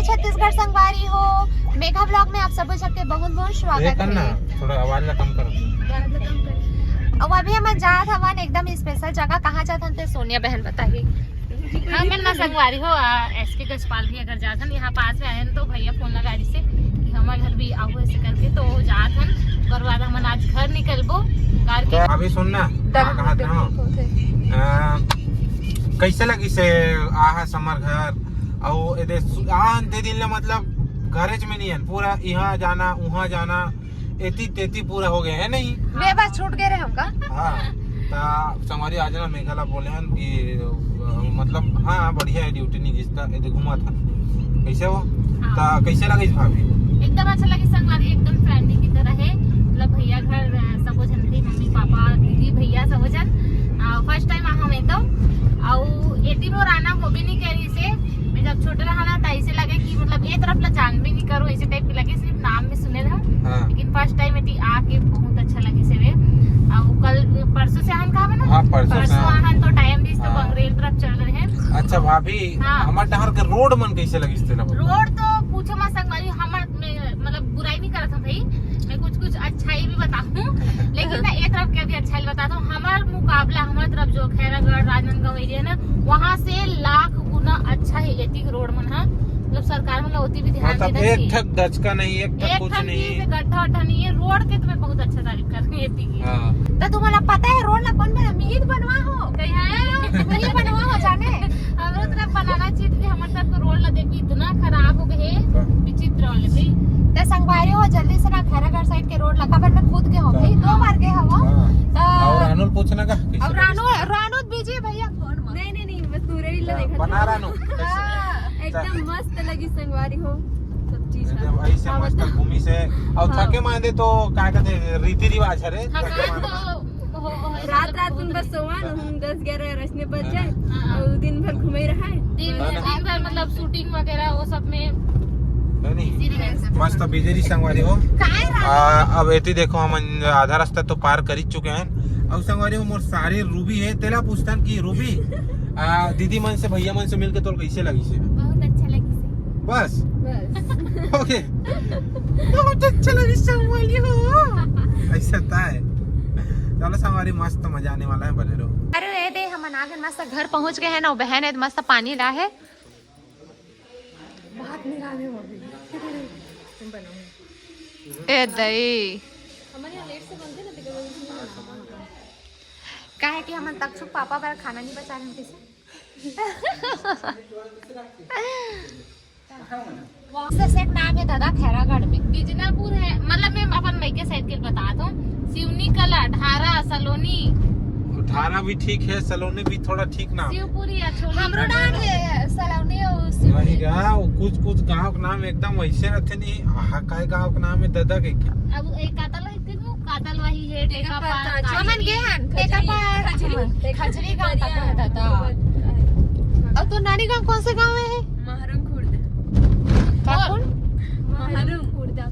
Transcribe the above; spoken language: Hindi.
छत्तीसगढ़ संगवारी हो, मेघा ब्लॉग में आप सब सबके बहुत बहुत स्वागत है। थोड़ा आवाज ला कम करो। और अभी हम जात हवन एकदम स्पेशल जगह। कहाँ जात हन ते सोनिया बहन बताइए। हम ना संगवारी हो एसके गजपाल भी अगर जात हन यहाँ पास में आए तो भैया फोन लगा गाड़ी से कि हमारे घर भी आओ ऐसे करके तो जात हन करवा हम आज घर निकलबो कार के। अभी सुनना कैसे लगी से आहा समर घर और ते दिन ले मतलब घरेज में नहीं है पूरा यहाँ जाना वहाँ जाना एती तेती पूरा हो गए है नहीं वे बस छूट गए रहे हमका। हाँ संगवारी आज ना मेघाला बोले हैं कि मतलब हाँ बढ़िया है ड्यूटी नहीं जिसका घुमा था कैसे वो कैसे लगी भाभी? एकदम अच्छा लगी संगवारी एकदम फ्रेंडली की तरह है मतलब भैया घर सब जन थे मम्मी पापा दीदी भैया सब जन फर्स्ट टाइम हम एकदम और एती मोर आना हो भी नहीं कह रही से मैं जब छोटे रहा ना ऐसे लगे कि मतलब ये तरफ ला जान भी नहीं करो ऐसे टाइप के लगे सिर्फ नाम में सुने रहा लेकिन फर्स्ट टाइम एती आके बहुत अच्छा लगे से वे और कल परसों से हम कहा ना परसों आहन तो टाइम दिस तो बंगरेल तरफ चल रहे हैं। अच्छा भाभी हमारे डहर के रोड मन कैसे लगी इस तरह? रोड तो पूछो मत संगवारी हमार मतलब बुराई नहीं करत हूं भाई मैं कुछ अच्छाई भी बताऊं लेकिन ना एक तरफ के भी अच्छाई बताता हूं हमार मुकाबला हमारे तरफ जो खैरागढ़ राजनांदगांव एरिया ना वहां से लाख गुना अच्छा है एती रोड मन हां मतलब सरकार मतलब होती भी ध्यान देना चाहिए। एक ठक दचका नहीं एक ठक कुछ नहीं गड्ढा वड्ढा नहीं है रोड के तो मैं बहुत अच्छा तारीफ कर रही एती की। तो तुम्हाला पता है रोड ला कौन बना मीत बनवा हो कहीं मीत बनवा हो जाने हमरो तरफ बनाना चाहिए थी हमारे तरफ का रोड ला देखी इतना खराब हो गए विचित्र वाले भाई ते संगवारी हो जल्दी से ना खैरागढ़ साइड के रोड लगा पर मैं खुद के हो भाई 2 बार के हवा और रानुल पूछना का और रानू बीजी भैया फोन नहीं बस दूर ही ला देखा बना रानू एकदम मस्त लगी संगवारी हो सब चीज ऐसे मस्त घूमी से और थके मांदे तो क्या कहते रीति रिवाज है रे रात में बस सोवा हम 10-11 रचने बज जाए और दिन भर घूमे रहा है दिन भर मतलब शूटिंग वगैरह वो सब में नहीं मस्त बिजली संगवारी हो। अब एती देखो हम आधा रास्ता तो पार कर ही चुके हैं अब संगवारी हो मोर सारे रूबी है तेला पूछतन की रूबी दीदी मन से भैया मन से मिलके तो कैसे लगी से? बहुत अच्छा लगी से बस ओके बहुत अच्छा लगी संगवारी हो ऐसा था है चलो संगवारी मस्त मजा आने वाला है बने रहो। अरे ये दे हम नागन मस्त घर पहुंच गए हैं ना बहन है मस्त पानी ला है बहुत निराले हो गई ए दई हमारे यहाँ लेट से बनते ना का है कि हम तक छुप पापा पर खाना नहीं बचा रहे किसी सेट नाम है दादा खैरागढ़ में बिजनापुर है मतलब मैं अपन मैके साइड के बता दूं सिवनी कला ढारा सलोनी ढारा भी ठीक है सलोनी भी थोड़ा ठीक ना शिवपुरी अछोली हमरो नाम है सलोनी और वही गाँव कुछ गाँव का नाम एकदम वैसे रहते नहीं आहा काय गाँव का नाम है दादा के क्या अब एक कातल है तेनु कातल वही है टेका पार हमन गए हैं टेका पार खजरी गांव तक है दादा और तो नानी गांव कौन से गांव में है? महरम खुर्द कौन महरम